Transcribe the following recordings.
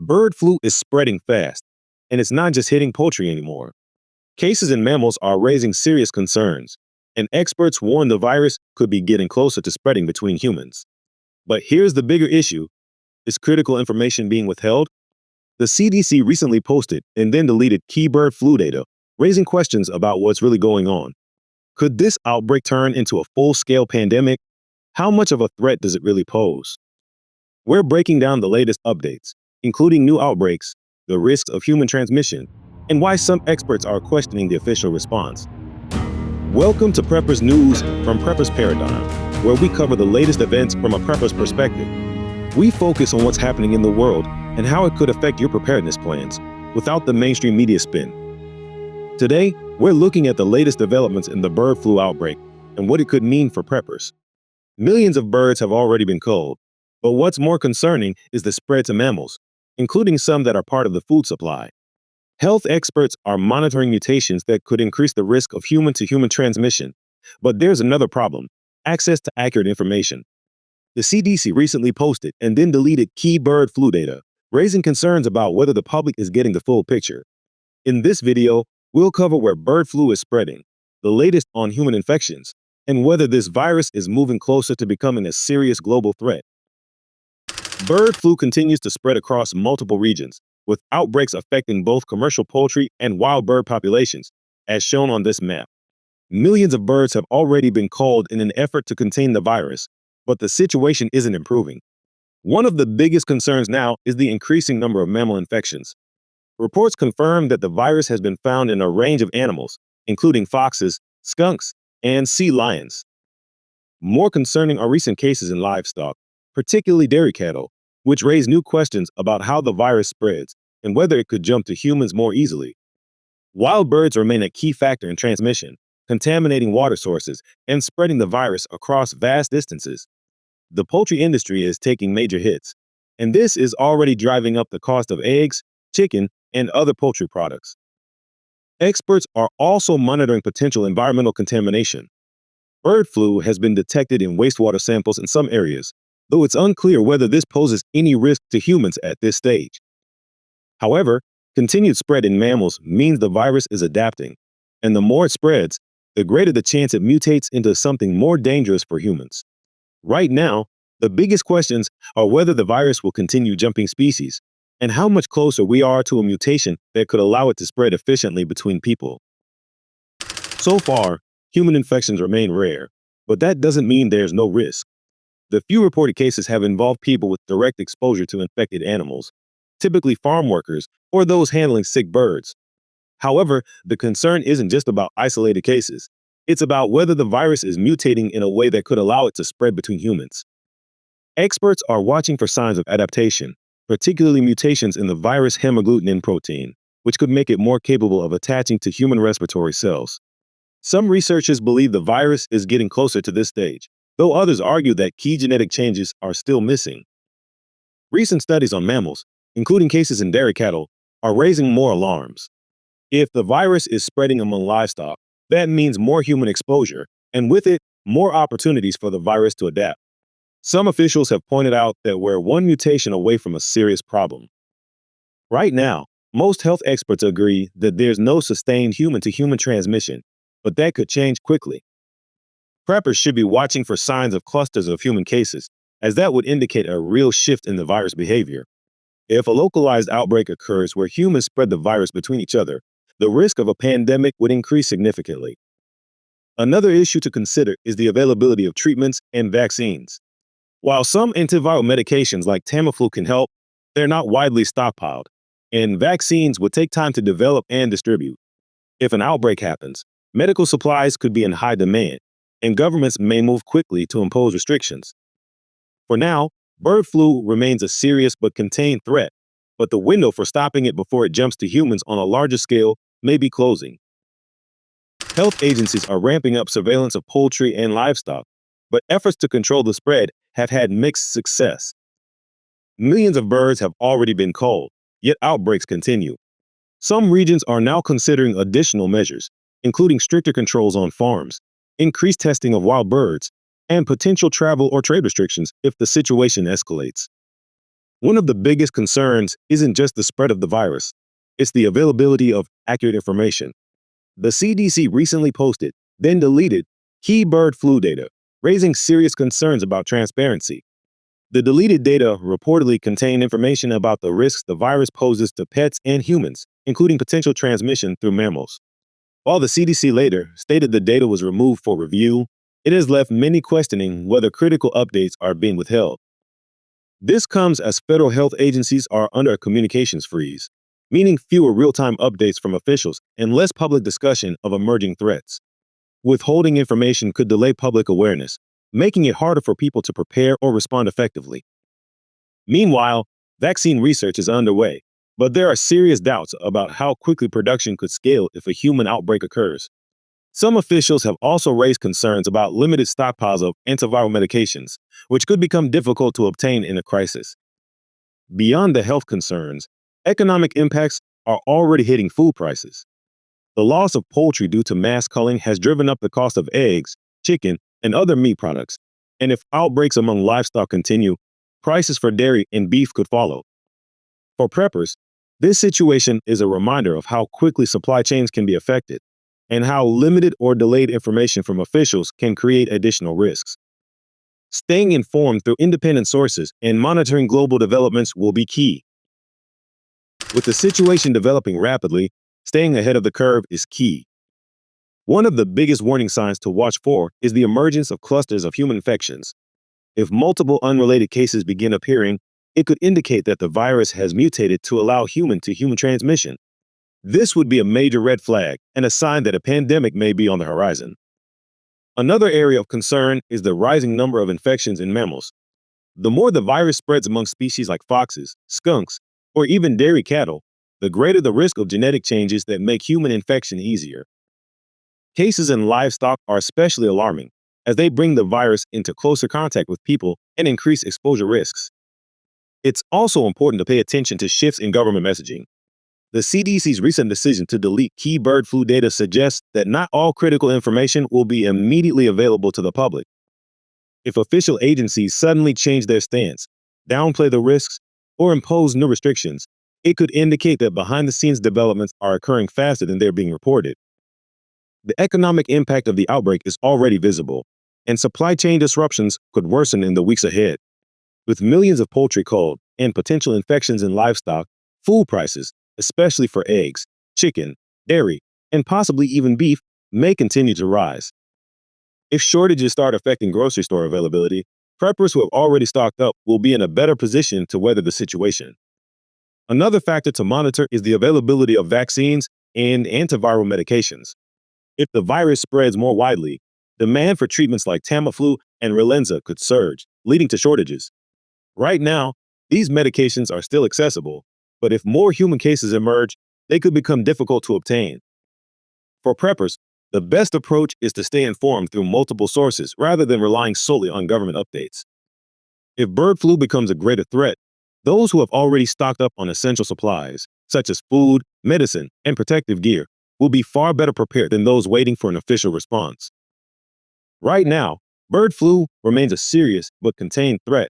Bird flu is spreading fast, and it's not just hitting poultry anymore. Cases in mammals are raising serious concerns, and experts warn the virus could be getting closer to spreading between humans. But here's the bigger issue. Is critical information being withheld? The CDC recently posted and then deleted key bird flu data, raising questions about what's really going on. Could this outbreak turn into a full-scale pandemic? How much of a threat does it really pose? We're breaking down the latest updates, including new outbreaks, the risks of human transmission, and why some experts are questioning the official response. Welcome to Preppers News from Preppers Paradigm, where we cover the latest events from a prepper's perspective. We focus on what's happening in the world and how it could affect your preparedness plans without the mainstream media spin. Today, we're looking at the latest developments in the bird flu outbreak and what it could mean for preppers. Millions of birds have already been culled, but what's more concerning is the spread to mammals, including some that are part of the food supply. Health experts are monitoring mutations that could increase the risk of human-to-human transmission. But there's another problem: access to accurate information. The CDC recently posted and then deleted key bird flu data, raising concerns about whether the public is getting the full picture. In this video, we'll cover where bird flu is spreading, the latest on human infections, and whether this virus is moving closer to becoming a serious global threat. Bird flu continues to spread across multiple regions, with outbreaks affecting both commercial poultry and wild bird populations, as shown on this map. Millions of birds have already been culled in an effort to contain the virus, but the situation isn't improving. One of the biggest concerns now is the increasing number of mammal infections. Reports confirm that the virus has been found in a range of animals, including foxes, skunks, and sea lions. More concerning are recent cases in livestock, particularly dairy cattle, which raise new questions about how the virus spreads and whether it could jump to humans more easily. Wild birds remain a key factor in transmission, contaminating water sources and spreading the virus across vast distances. The poultry industry is taking major hits, and this is already driving up the cost of eggs, chicken, and other poultry products. Experts are also monitoring potential environmental contamination. Bird flu has been detected in wastewater samples in some areas, though it's unclear whether this poses any risk to humans at this stage. However, continued spread in mammals means the virus is adapting, and the more it spreads, the greater the chance it mutates into something more dangerous for humans. Right now, the biggest questions are whether the virus will continue jumping species, and how much closer we are to a mutation that could allow it to spread efficiently between people. So far, human infections remain rare, but that doesn't mean there's no risk. The few reported cases have involved people with direct exposure to infected animals, typically farm workers or those handling sick birds. However, the concern isn't just about isolated cases. It's about whether the virus is mutating in a way that could allow it to spread between humans. Experts are watching for signs of adaptation, particularly mutations in the virus hemagglutinin protein, which could make it more capable of attaching to human respiratory cells. Some researchers believe the virus is getting closer to this stage, though others argue that key genetic changes are still missing. Recent studies on mammals, including cases in dairy cattle, are raising more alarms. If the virus is spreading among livestock, that means more human exposure, and with it, more opportunities for the virus to adapt. Some officials have pointed out that we're one mutation away from a serious problem. Right now, most health experts agree that there's no sustained human-to-human transmission, but that could change quickly. Preppers should be watching for signs of clusters of human cases, as that would indicate a real shift in the virus behavior. If a localized outbreak occurs where humans spread the virus between each other, the risk of a pandemic would increase significantly. Another issue to consider is the availability of treatments and vaccines. While some antiviral medications like Tamiflu can help, they're not widely stockpiled, and vaccines would take time to develop and distribute. If an outbreak happens, medical supplies could be in high demand, and governments may move quickly to impose restrictions. For now, bird flu remains a serious but contained threat, but the window for stopping it before it jumps to humans on a larger scale may be closing. Health agencies are ramping up surveillance of poultry and livestock, but efforts to control the spread have had mixed success. Millions of birds have already been culled, yet outbreaks continue. Some regions are now considering additional measures, including stricter controls on farms, increased testing of wild birds, and potential travel or trade restrictions if the situation escalates. One of the biggest concerns isn't just the spread of the virus, it's the availability of accurate information. The CDC recently posted, then deleted, key bird flu data, raising serious concerns about transparency. The deleted data reportedly contained information about the risks the virus poses to pets and humans, including potential transmission through mammals. While the CDC later stated the data was removed for review, it has left many questioning whether critical updates are being withheld. This comes as federal health agencies are under a communications freeze, meaning fewer real-time updates from officials and less public discussion of emerging threats. Withholding information could delay public awareness, making it harder for people to prepare or respond effectively. Meanwhile, vaccine research is underway, but there are serious doubts about how quickly production could scale if a human outbreak occurs. Some officials have also raised concerns about limited stockpiles of antiviral medications, which could become difficult to obtain in a crisis. Beyond the health concerns, economic impacts are already hitting food prices. The loss of poultry due to mass culling has driven up the cost of eggs, chicken, and other meat products, and if outbreaks among livestock continue, prices for dairy and beef could follow. For preppers, this situation is a reminder of how quickly supply chains can be affected, and how limited or delayed information from officials can create additional risks. Staying informed through independent sources and monitoring global developments will be key. With the situation developing rapidly, staying ahead of the curve is key. One of the biggest warning signs to watch for is the emergence of clusters of human infections. If multiple unrelated cases begin appearing, it could indicate that the virus has mutated to allow human-to-human transmission. This would be a major red flag and a sign that a pandemic may be on the horizon. Another area of concern is the rising number of infections in mammals. The more the virus spreads among species like foxes, skunks, or even dairy cattle, the greater the risk of genetic changes that make human infection easier. Cases in livestock are especially alarming, as they bring the virus into closer contact with people and increase exposure risks. It's also important to pay attention to shifts in government messaging. The CDC's recent decision to delete key bird flu data suggests that not all critical information will be immediately available to the public. If official agencies suddenly change their stance, downplay the risks, or impose new restrictions, it could indicate that behind-the-scenes developments are occurring faster than they're being reported. The economic impact of the outbreak is already visible, and supply chain disruptions could worsen in the weeks ahead. With millions of poultry culled and potential infections in livestock, food prices, especially for eggs, chicken, dairy, and possibly even beef, may continue to rise. If shortages start affecting grocery store availability, preppers who have already stocked up will be in a better position to weather the situation. Another factor to monitor is the availability of vaccines and antiviral medications. If the virus spreads more widely, demand for treatments like Tamiflu and Relenza could surge, leading to shortages. Right now, these medications are still accessible, but if more human cases emerge, they could become difficult to obtain. For preppers, the best approach is to stay informed through multiple sources rather than relying solely on government updates. If bird flu becomes a greater threat, those who have already stocked up on essential supplies, such as food, medicine, and protective gear, will be far better prepared than those waiting for an official response. Right now, bird flu remains a serious but contained threat.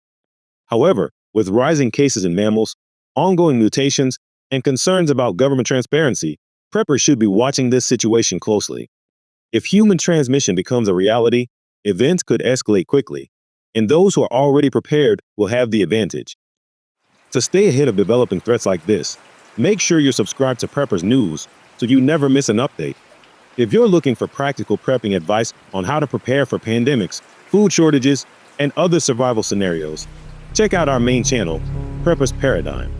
However, with rising cases in mammals, ongoing mutations, and concerns about government transparency, preppers should be watching this situation closely. If human transmission becomes a reality, events could escalate quickly, and those who are already prepared will have the advantage. To stay ahead of developing threats like this, make sure you're subscribed to Preppers News so you never miss an update. If you're looking for practical prepping advice on how to prepare for pandemics, food shortages, and other survival scenarios, check out our main channel, Preppers Paradigm.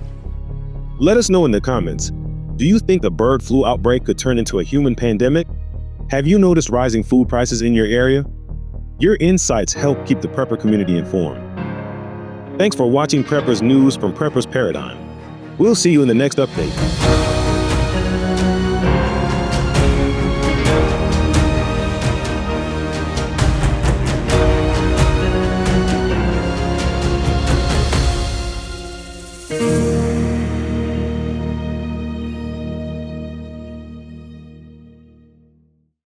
Let us know in the comments, do you think the bird flu outbreak could turn into a human pandemic? Have you noticed rising food prices in your area? Your insights help keep the prepper community informed. Thanks for watching Preppers News from Preppers Paradigm. We'll see you in the next update.